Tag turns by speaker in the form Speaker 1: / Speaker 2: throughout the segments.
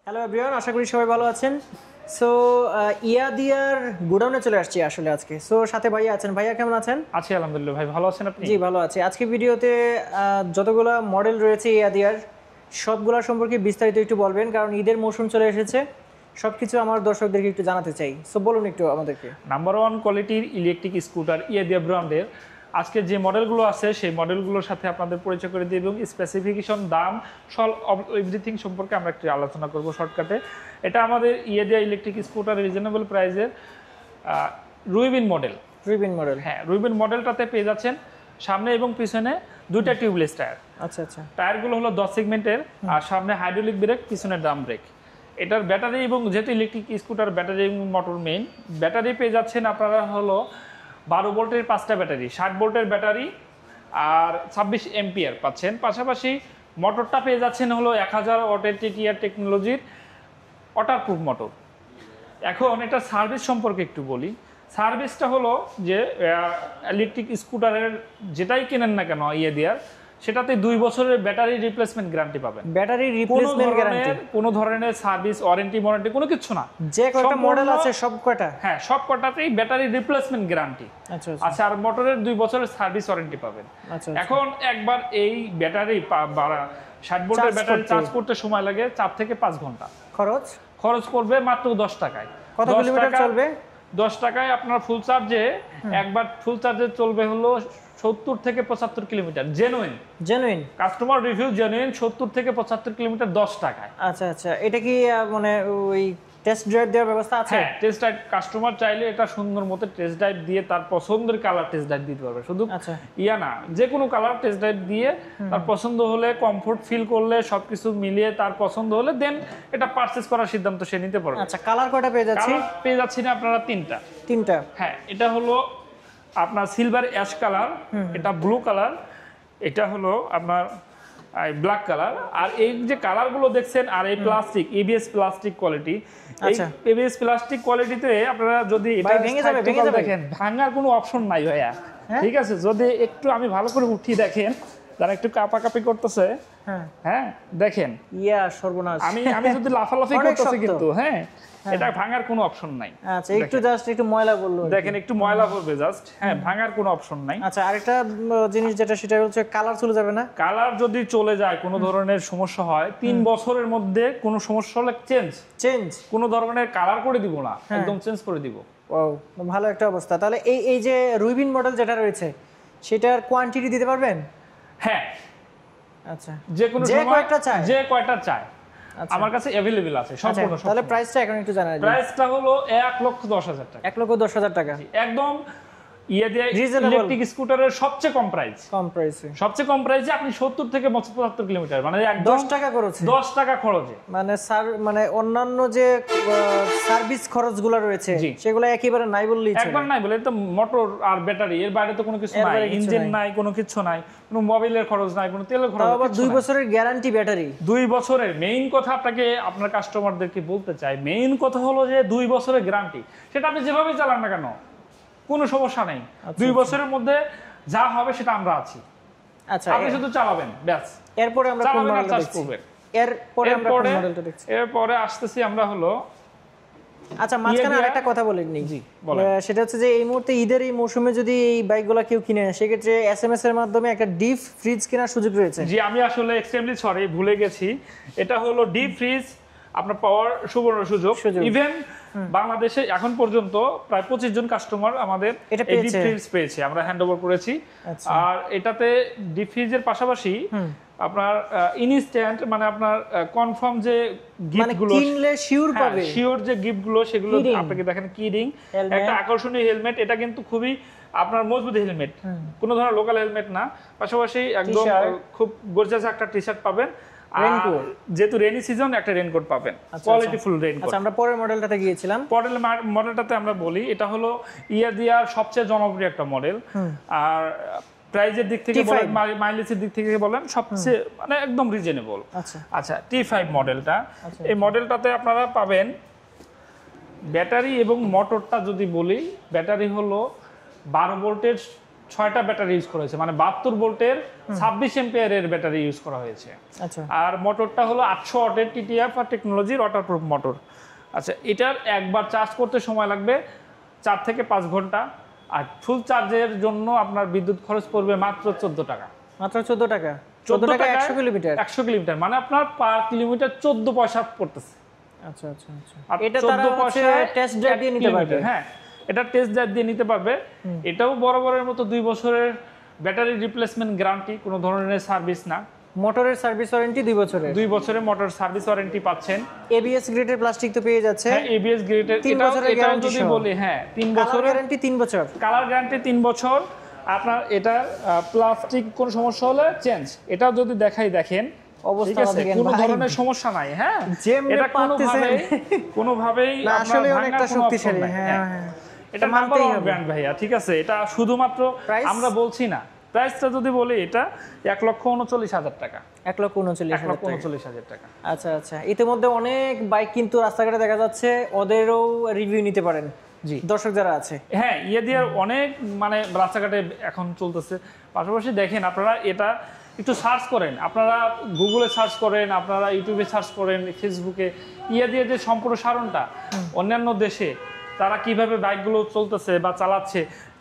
Speaker 1: Hello everyone, আশা করি সবাই ভালো আছেন। সো ইয়াদিয়ার গোডাউনে চলে আসছি আসলে আজকে। সো সাথে ভাইয়া আছেন। ভাইয়া কেমন আছেন?
Speaker 2: আছি আলহামদুলিল্লাহ। ভাই ভালো আছেন আপনি?
Speaker 1: জি ভালো আছি। আজকে ভিডিওতে যতগুলো মডেল রয়েছে ইয়াদিয়ার সবগুলো সম্পর্কে বিস্তারিত একটু বলবেন, কারণ ঈদের মৌসুম চলে এসেছে। সবকিছু আমার দর্শকদেরকে একটু জানাতে চাই। সো বলুন একটু আমাদেরকে।
Speaker 2: নাম্বার 1 কোয়ালিটির ইলেকট্রিক স্কুটার ইয়াদিয়া ব্র্যান্ডের আজকে যে মডেলগুলো আছে সেই মডেলগুলোর সাথে আপনাদের পরিচয় করে দিই এবং স্পেসিফিকেশন, দাম, এভরিথিং সম্পর্কে আমরা একটু আলোচনা করব শর্টকাটে। এটা আমাদের ইয়াদিয়া ইলেকট্রিক স্কুটার রিজনেবল প্রাইসের রুইবিন মডেল।
Speaker 1: রুইবিন মডেল,
Speaker 2: হ্যাঁ, রুইবিন মডেলটাতে পেয়ে যাচ্ছেন সামনে এবং পিছনে দুইটা টিউবলেস টায়ার।
Speaker 1: আচ্ছা আচ্ছা।
Speaker 2: টায়ারগুলো হলো 10 সেগমেন্টের, আর সামনে হাইড্রোলিক ব্রেক, পিছনে ড্রাম ব্রেক। এটার ব্যাটারি এবং যেহেতু ইলেকট্রিক স্কুটার ব্যাটারি এবং মোটর মেইন, ব্যাটারি পেয়ে যাচ্ছেন আপনারা হলো 12 ভোল্টের 5টা ব্যাটারি, 60 ভোল্টের ব্যাটারি আর 26 এম্পিয়ার পাচ্ছেন। পাশাপাশি মোটরটা পেয়ে যাচ্ছেন হলো 1000 ওয়াটের টিটিআর টেকনোলজির ওয়াটারপ্রুফ মোটর। এখন এটা সার্ভিস সম্পর্কে একটু বলি। সার্ভিসটা হলো যে ইলেকট্রিক স্কুটারের যেটাই কেনেন না কেন ইয়াদিয়ার, সেটাতে 2 বছরের ব্যাটারি রিপ্লেসমেন্ট গ্যারান্টি পাবেন।
Speaker 1: ব্যাটারি রিপ্লেসমেন্ট গ্যারান্টি,
Speaker 2: কোনো ধরনের সার্ভিস ওয়ারেন্টি কোনো কিছু না।
Speaker 1: যে কয়টা মডেল আছে সব কয়টা,
Speaker 2: হ্যাঁ সব কয়টাতেই ব্যাটারি রিপ্লেসমেন্ট গ্যারান্টি।
Speaker 1: আচ্ছা
Speaker 2: আচ্ছা, আর মোটরের 2 বছরের সার্ভিস ওয়ারেন্টি পাবেন।
Speaker 1: আচ্ছা।
Speaker 2: এখন একবার এই ব্যাটারি 60 ভোল্টের ব্যাটারি চার্জ করতে সময় লাগে 4 থেকে 5 ঘন্টা। খরচ করবে মাত্র 10 টাকায়।
Speaker 1: কত কিলোমিটার চলবে?
Speaker 2: 10 টাকায় আপনার ফুল চার্জে একবার ফুল চার্জে চলবে হলো 70 থেকে 75 kilometre. Genuine customer review, genuine 70 থেকে 75 কিলোমিটার 10 টাকায়।
Speaker 1: আচ্ছা আচ্ছা। এটা কি মানে ওই টেস্ট ড্রাইভ দেওয়ার ব্যবস্থা আছে?
Speaker 2: হ্যাঁ, টেস্ট ড্রাইভ কাস্টমার চাইলে এটা সুন্দর মতো টেস্ট ড্রাইভ দিয়ে তার পছন্দের কালার টেস্ট ড্রাইভ দিতে পারবে। শুধু ইয়া না, যে কোনো কালার টেস্ট ড্রাইভ দিয়ে তার পছন্দ হলে, কমফোর্ট ফিল করলে, সবকিছু মিলিয়ে তার পছন্দ হলে দেন এটা পারচেজ করার সিদ্ধান্ত সে নিতে পারবে।
Speaker 1: আচ্ছা, কালার কয়টা পেয়ে যাচ্ছি?
Speaker 2: পেয়ে যাচ্ছি না আপনারা তিনটা। হ্যাঁ, এটা হলো আপনার সিলভার অ্যাশ কালার, এটা ব্লু কালার, এটা হলো আপনার ব্ল্যাক কালার। আর এই যে কালারগুলো দেখছেন, আর এই প্লাস্টিক এবিএস প্লাস্টিক কোয়ালিটি, এই এবিএস প্লাস্টিক কোয়ালিটিতে আপনারা যদি এটা দেখেন, ভাঙার কোনো অপশন নাই ভাইয়া। ঠিক আছে, যদি একটু আমি ভালো করে উঠি দেখেন, যারা একটু কাপাকাপি করতেছে, হ্যাঁ দেখেন,
Speaker 1: ইয়া সর্বনাশ।
Speaker 2: আমি যদি লাফালাফি করতেছি কিন্তু হ্যাঁ, এটা ভাঙার কোনো অপশন নাই।
Speaker 1: আচ্ছা, একটু ময়লা বললো,
Speaker 2: দেখেন একটু ময়লা পড়বে জাস্ট, হ্যাঁ ভাঙার কোনো অপশন নাই।
Speaker 1: আচ্ছা, আরেকটা জিনিস যেটা, সেটা হচ্ছে কালার চলে যাবে না?
Speaker 2: কালার যদি চলে যায়, কোনো ধরনের সমস্যা হয়, 3 বছরের মধ্যে কোনো সমস্যা হলে চেঞ্জ কোনো ধরনের কালার করে দিব না, একদম চেঞ্জ করে দিব।
Speaker 1: ওয়াও, ভালো একটা অবস্থা। তাহলে এই যে রুইবিন মডেল যেটা রয়েছে, সেটার কোয়ান্টিটি দিতে পারবেন?
Speaker 2: হ্যাঁ,
Speaker 1: আচ্ছা,
Speaker 2: যে কয়টা চায় আমার কাছে अवेलेबल আছে সম্পূর্ণ।
Speaker 1: তাহলে প্রাইসটা এখন একটু জানাই দিন।
Speaker 2: প্রাইসটা হলো 1,10,000 টাকা।
Speaker 1: 1,10,000 টাকা,
Speaker 2: একদম ইলেকট্রিক স্কুটারের সবচেয়ে কম প্রাইসে আপনি 70 থেকে 75 কিলোমিটার, মানে
Speaker 1: 10 টাকা খরচে,
Speaker 2: 10 টাকা খরচে,
Speaker 1: মানে অন্যান্য যে সার্ভিস খরচগুলো রয়েছে সেগুলো একেবারে নাই বললেই চলে।
Speaker 2: একবার নাই বলে তো, মোটর আর ব্যাটারি এর বাইরে তো কোনো কিছু নাই, ইঞ্জিন নাই, কোনো কিছু নাই, কোনো মোবাইলের খরচ নাই, কোনো তেলের খরচ নাই।
Speaker 1: আবার 2 বছরের গ্যারান্টি ব্যাটারি।
Speaker 2: 2 বছরের মেইন কথা আপনার কাস্টমারদেরকে বলতে চাই, মেইন কথা হলো যে 2 বছরের গ্যারান্টি। সেটা আপনি যেভাবে চালান না কেন কোনো সমস্যা নেই। 2 বছরের মধ্যে যা হবে সেটা আমরা আছি।
Speaker 1: আচ্ছা,
Speaker 2: আপনি শুধু চালাবেন ব্যাস।
Speaker 1: এরপরে আমরা কোন মডেলটা দেখছি?
Speaker 2: এরপরে আসতেছি আমরা হলো,
Speaker 1: আচ্ছা মাঝখানে আরেকটা কথা বলেন নি, সেটা হচ্ছে যে এই মুহূর্তে ঈদের এই মৌসুমে যদি এই বাইকগুলো কেউ কিনে, সেক্ষেত্রে এসএমএস এর মাধ্যমে একটা ডিপ ফ্রিজ কেনার সুযোগ রয়েছে।
Speaker 2: জি, আমি আসলে এক্সট্রিমলি সরি, ভুলে গেছি। এটা হলো ডিপ ফ্রিজ আপনার পাওয়ার সুবর্ণ সুযোগ। ইভেন বাংলাদেশে এখন পর্যন্ত প্রায় 25 জন কাস্টমার আমাদের এই ডিপ ফ্রিজ পেয়েছে, আমরা হ্যান্ড ওভার করেছি। আর এটাতে ডিপ ফ্রিজের পাশাপাশি আপনার ইনস্ট্যান্ট, মানে আপনার কনফার্ম যে গিফটগুলো,
Speaker 1: মানে কিনলে শিওর পাবে,
Speaker 2: শিওর যে গিফটগুলো, সেগুলো আপনাকে দেখেন, কি রিং, একটা আকর্ষণীয় হেলমেট। এটা কিন্তু খুবই আপনার মজবুত হেলমেট, কোনো ধরনের লোকাল হেলমেট না। পাশাপাশি একদম খুব গর্জিয়াস একটা টি-শার্ট পাবেন। যেহেতু রেনি সিজন, একটা রেইনকোট পাবেন, কোয়ালিটি ফুল রেইনকোট।
Speaker 1: আচ্ছা, আমরা পরের মডেলটাতে গিয়েছিলাম।
Speaker 2: মডেলটাতে আমরা বলি, এটা হলো ইয়াদিয়ার সবচেয়ে জনপ্রিয় একটা মডেল। আর প্রাইজের দিক থেকে বলেন, মাইলেজের দিক থেকে বলেন, সবচেয়ে মানে একদম রিজনেবল। আচ্ছা, T5 মডেলটা, এই মডেলটাতে আপনারা পাবেন ব্যাটারি এবং মোটরটা যদি বলি, ব্যাটারি হলো 12 ভোল্টের 6টা ব্যাটারি ইউজ করা হয়েছে, মানে 72 ভোল্টের 26 এম্পিয়ারের ব্যাটারি ইউজ করা হয়েছে।
Speaker 1: আচ্ছা,
Speaker 2: আর মোটরটা হলো 800 ওয়াটের টিটিএফ আর টেকনোলজির ওয়াটারপ্রুফ মোটর। আচ্ছা, এটার একবার চার্জ করতে সময় লাগবে 4 থেকে 5 ঘন্টা। আর ফুল চার্জের জন্য আপনার বিদ্যুৎ খরচ পড়বে মাত্র 14 টাকা।
Speaker 1: মাত্র 14 টাকা? 14 টাকা 100 কিলোমিটার?
Speaker 2: 100 কিলোমিটার মানে আপনার পার কিলোমিটার 14 পয়সা পড়তেছে।
Speaker 1: আচ্ছা আচ্ছা আচ্ছা।
Speaker 2: আর
Speaker 1: এটা তারা
Speaker 2: 14
Speaker 1: হচ্ছে
Speaker 2: পয়সায়
Speaker 1: টেস্ট ড্রাইভ দিয়ে নিতে পারবে?
Speaker 2: হ্যাঁ, এটা টেস্ট ড্রাইভ দিয়ে নিতে পারবে। এটাও বরাবরের মতো 2 বছরের ব্যাটারি রিপ্লেসমেন্ট গ্যারান্টি, কোনো ধরনের সার্ভিস না।
Speaker 1: মোটরের সার্ভিস ওয়ারেন্টি 2 বছরের?
Speaker 2: 2 বছরের মোটর সার্ভিস ওয়ারেন্টি পাচ্ছেন।
Speaker 1: এবিএস গ্রেডের প্লাস্টিক তো পেয়ে যাচ্ছে?
Speaker 2: হ্যাঁ, এবিএস গ্রেডের।
Speaker 1: 3 বছরের গ্যারান্টি
Speaker 2: যদি বলি, হ্যাঁ 3 বছরের
Speaker 1: গ্যারান্টি, 3 বছর
Speaker 2: কালার গ্যারান্টি, 3 বছর। আপনার এটা প্লাস্টিক কোন সমস্যা হলে চেঞ্জ। এটা যদি দেখাই দেখেন
Speaker 1: অবস্থা দেখেন,
Speaker 2: কোনো ধরনের সমস্যা নাই। হ্যাঁ, এটা কোনোভাবেই
Speaker 1: না, আসলে অনেকটা শক্তিশালী।
Speaker 2: হ্যাঁ, এটা নাম্বার ওয়ান ব্র্যান্ড ভাইয়া, ঠিক আছে? এটা শুধুমাত্র আমরা বলছি না। প্রাইসটা যদি বলি, এটা 1,39,000 টাকা।
Speaker 1: 1,39,000 টাকা। আচ্ছা আচ্ছা। ইতিমধ্যে অনেক বাইক কিন্তু রাস্তাঘাটে দেখা যাচ্ছে, ওদেরও রিভিউ নিতে পারেন
Speaker 2: জি
Speaker 1: দর্শক যারা আছে।
Speaker 2: হ্যাঁ, দিয়ে অনেক মানে রাস্তাঘাটে এখন চলতেছে। পাশাপাশি দেখেন, আপনারা এটা একটু সার্চ করেন, আপনারা গুগলে সার্চ করেন, আপনারা ইউটিউবে সার্চ করেন, ফেসবুকে দিয়ে যে সম্পূর্ণ সারণটা অন্যান্য দেশে তারা কিভাবে বাইকগুলো চলতেছে বা চালাচ্ছে,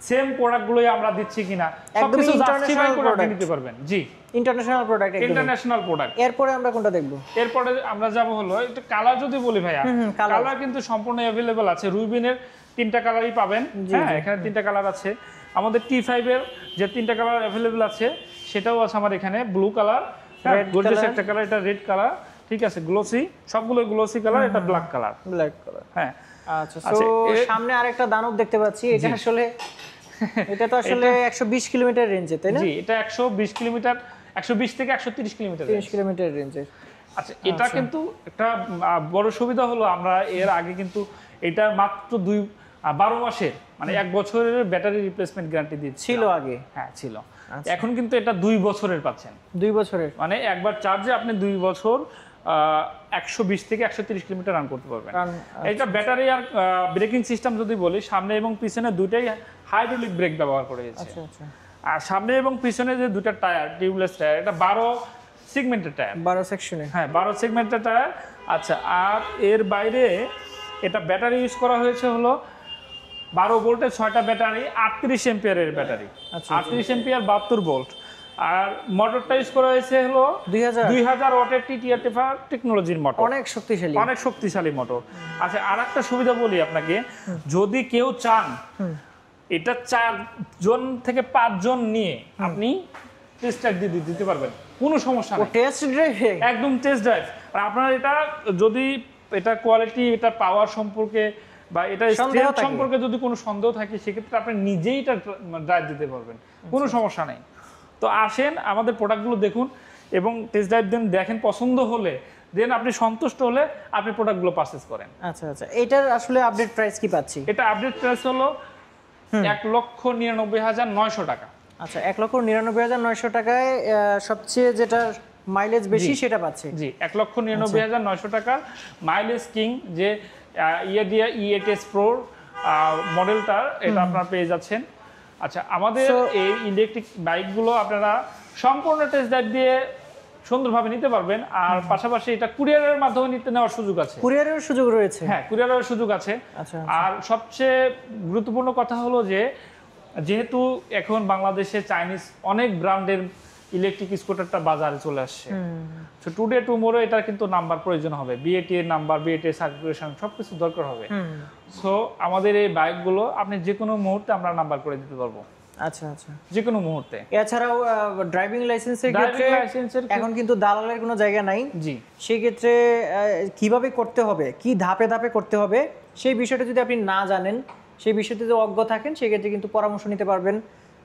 Speaker 2: সেম প্রোডাক্টগুলোই আমরা দিচ্ছি কিনা সবকিছু জাস্টিফাই করে আপনি নিতে পারবেন। জি,
Speaker 1: ইন্টারন্যাশনাল প্রোডাক্ট,
Speaker 2: ইন্টারন্যাশনাল প্রোডাক্ট।
Speaker 1: এরপরে আমরা কোনটা দেখব?
Speaker 2: এরপরে আমরা যাব হলো একটু কালার। যদি বলি ভাইয়া, কালার কিন্তু সম্পূর্ণ अवेलेबल আছে। রুবিনের 3টা কালারই পাবেন। হ্যাঁ, এখানে 3টা কালার আছে। আমাদের T5 এর যে 3টা কালার अवेलेबल আছে সেটাও আছে আমার এখানে। ব্লু কালার, গর্জিয়াস একটা কালার, এটা রেড কালার, ঠিক আছে, গ্লোসি, সবগুলো গ্লোসি কালার। এটা ব্ল্যাক কালার। হ্যাঁ,
Speaker 1: আচ্ছা। সো সামনে আরেকটা দানব দেখতে পাচ্ছি। এটা আসলে এটা তো আসলে 120 কিলোমিটার রেঞ্জে, তাই না?
Speaker 2: জি, এটা 120 কিলোমিটার, 120 থেকে 130 কিলোমিটার,
Speaker 1: 30 কিলোমিটার রেঞ্জে।
Speaker 2: আচ্ছা, এটা কিন্তু একটা বড় সুবিধা হলো, আমরা এর আগে কিন্তু এটা মাত্র 12 মাসের মানে 1 বছরের ব্যাটারি রিপ্লেসমেন্ট গ্যারান্টি দিচ্ছিল
Speaker 1: আগে।
Speaker 2: হ্যাঁ, ছিল। এখন কিন্তু এটা 2 বছরের পাচ্ছেন।
Speaker 1: 2 বছরের
Speaker 2: মানে একবার চার্জে আপনি 2 বছর 120 থেকে 130 কিলোমিটার রান করতে পারবেন। এটা ব্যাটারি আর ব্রেকিং সিস্টেম যদি বলি, সামনে এবং পিছনে দুটাই হাইড্রোলিক ব্রেক ব্যবহার করা হয়েছে।
Speaker 1: আচ্ছা আচ্ছা।
Speaker 2: আর সামনে এবং পিছনে যে দুটো টায়ার, টিউবলেস টায়ার, এটা 12 সেগমেন্টের টায়ার।
Speaker 1: 12 সেকশনে?
Speaker 2: হ্যাঁ, 12 সেগমেন্টের টায়ার। আচ্ছা, আর এর বাইরে এটা ব্যাটারি ইউজ করা হয়েছে হলো 12 ভোল্টের 6টা ব্যাটারি, 38 এম্পিয়ারের ব্যাটারি। 38 ampere, 72 volt. আর মোটরটা ইউজ করা হয়েছে হলো 2000 ওয়াটের টিটিআর টেকনোলজির মোটর।
Speaker 1: অনেক শক্তিশালী,
Speaker 2: অনেক শক্তিশালী মোটর। আচ্ছা, আরেকটা সুবিধা বলি আপনাকে, যদি কেউ চান এটা 4 জন থেকে 5 জন নিয়ে আপনি টেস্ট ড্রাইভ দিতে পারবেন, কোনো সমস্যা নেই।
Speaker 1: Test drive? একদম
Speaker 2: টেস্ট ড্রাইভ। আর আপনার এটা যদি এটা কোয়ালিটি, এটা পাওয়ার সম্পর্কে বা এটা স্ট্রেংথ সম্পর্কে যদি কোনো সন্দেহ থাকে, সেক্ষেত্রে আপনি নিজেই এটা ড্রাইভ দিতে পারবেন, কোনো সমস্যা নেই। তো আসেন, আমাদের প্রোডাক্টগুলো দেখুন এবং টেস্ট ড্রাইভ দেন, দেখেন, পছন্দ হলে দেন আপনি সন্তুষ্ট হলে আপনি প্রোডাক্টগুলো পারচেজ করেন।
Speaker 1: আচ্ছা আচ্ছা। এটার আসলে আপডেট প্রাইস কি পাচ্ছি?
Speaker 2: এটা আপডেট প্রাইস হলো 1,99,900 টাকা।
Speaker 1: আচ্ছা, 1,99,900 টাকায় সবচেয়ে যেটা মাইলেজ বেশি সেটা পাচ্ছে?
Speaker 2: জি, 1,99,900 টাকার মাইলেজ কিং যে E8S Pro মডেলটার, এটা আপনারা পেয়ে যাচ্ছেন। আচ্ছা, আমাদের এই ইলেকট্রিক বাইকগুলো আপনারা সম্পূর্ণ টেস্ট ড্রাইভ দিয়ে সুন্দরভাবে নিতে পারবেন। আর পাশাপাশি এটা কুরিয়ারের মাধ্যমে নেওয়ার সুযোগ আছে।
Speaker 1: কুরিয়ারের সুযোগ রয়েছে?
Speaker 2: হ্যাঁ, কুরিয়ারের সুযোগ আছে।
Speaker 1: আচ্ছা। আর
Speaker 2: সবচেয়ে গুরুত্বপূর্ণ কথা হলো যে, যেহেতু এখন বাংলাদেশে চাইনিজ অনেক ব্র্যান্ডের ইলেকট্রিক স্কুটারটা বাজারে চলে আসছে, তো টুডে টুমোরো এটা কিন্তু নাম্বার প্রয়োজন হবে, বিএটি এর নাম্বার, বিএটি এর সার্টিফিকেশন সবকিছু দরকার হবে। সো আমাদের এই বাইকগুলো আপনি যে কোনো মুহূর্তে আমরা নাম্বার করে দিতে পারবো।
Speaker 1: আচ্ছা আচ্ছা,
Speaker 2: যে কোনো মুহূর্তে।
Speaker 1: এছাড়াও ড্রাইভিং লাইসেন্সের ক্ষেত্রে এখন কিন্তু দালালের কোনো জায়গা নাই।
Speaker 2: জি,
Speaker 1: সেই ক্ষেত্রে কিভাবে করতে হবে, কি ধাপে ধাপে করতে হবে, সেই বিষয়টা যদি আপনি না জানেন, সেই বিষয়তে যদি অজ্ঞ থাকেন, সেক্ষেত্রে কিন্তু পরামর্শ নিতে পারবেন।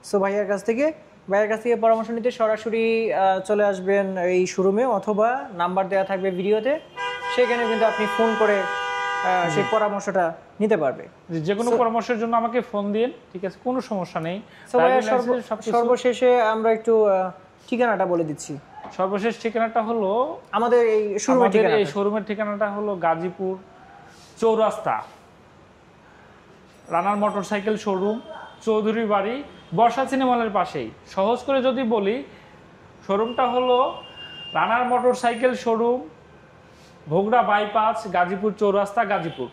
Speaker 1: সো ভাইয়ের কাছ থেকে পরামর্শ নিতে সরাসরি চলে আসবেন এই শোরুমে, অথবা নাম্বার দেওয়া থাকবে ভিডিওতে, সেখানে কিন্তু আপনি ফোন করে সেই পরামর্শটা নিতে পারবে।
Speaker 2: যে কোনো পরামর্শের জন্য আমাকে ফোন দিন, ঠিক আছে, কোনো সমস্যা নেই।
Speaker 1: সর্বশেষে আমরা একটু ঠিকানাটা বলে দিচ্ছি।
Speaker 2: সর্বশেষ ঠিকানাটা হলো
Speaker 1: আমাদের এই
Speaker 2: শোরুমের ঠিকানাটা হলো গাজীপুর চৌরাস্তা, রানার মোটরসাইকেল শোরুম, চৌধুরী বাড়ি, বর্ষা সিনেমা হলের পাশেই। সহজ করে যদি বলি, শোরুমটা হলো Runner motorcycle showroom, Bhogra bypass, Gazipur Chowrasta, Gazipur.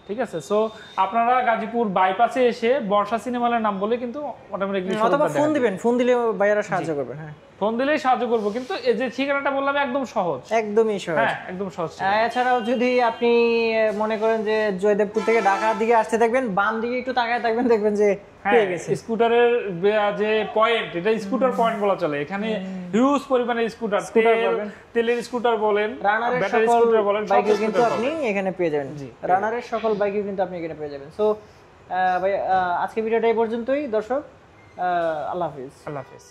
Speaker 2: ঠিক আছে, সো আপনারা গাজীপুর বাইপাসে এসে বর্ষা সিনেমা হলের নাম বলে কিন্তু অটোমেটিক্যালি
Speaker 1: অথবা ফোন দিবেন, ফোন দিলে ভাইয়ারা সাহায্য করবে। হ্যাঁ,
Speaker 2: ফোন দিলেই সাহায্য করবো, কিন্তু এই যে ঠিকানাটা বললাম একদম সহজ,
Speaker 1: একদমই সহজ।
Speaker 2: হ্যাঁ একদম সহজ।
Speaker 1: এছাড়াও যদি আপনি মনে করেন যে জয়দেবপুর থেকে ঢাকার দিকে আসতে থাকবেন, বাম দিকে একটু তাকায় থাকবেন, দেখবেন যে পেয়ে গেছে।
Speaker 2: স্কুটারের যে পয়েন্ট, এটা স্কুটার পয়েন্ট বলা চলে। এখানে হিউজ পরিমাণে স্কুটার পাবেন, তেলের স্কুটার বলেন,
Speaker 1: রানারের
Speaker 2: ব্যাটারি
Speaker 1: সকল
Speaker 2: স্কুটার বলেন, সব
Speaker 1: বাইকও কিন্তু
Speaker 2: স্কুটার
Speaker 1: আপনি
Speaker 2: পাবেন।
Speaker 1: এখানে পেয়ে যাবেন। রানারের সকল বাইকও কিন্তু আপনি এখানে পেয়ে যাবেন। সো ভাই, আজকে ভিডিওটা এই পর্যন্তই দর্শক। আল্লাহ হাফিজ।
Speaker 2: আল্লাহ হাফেজ।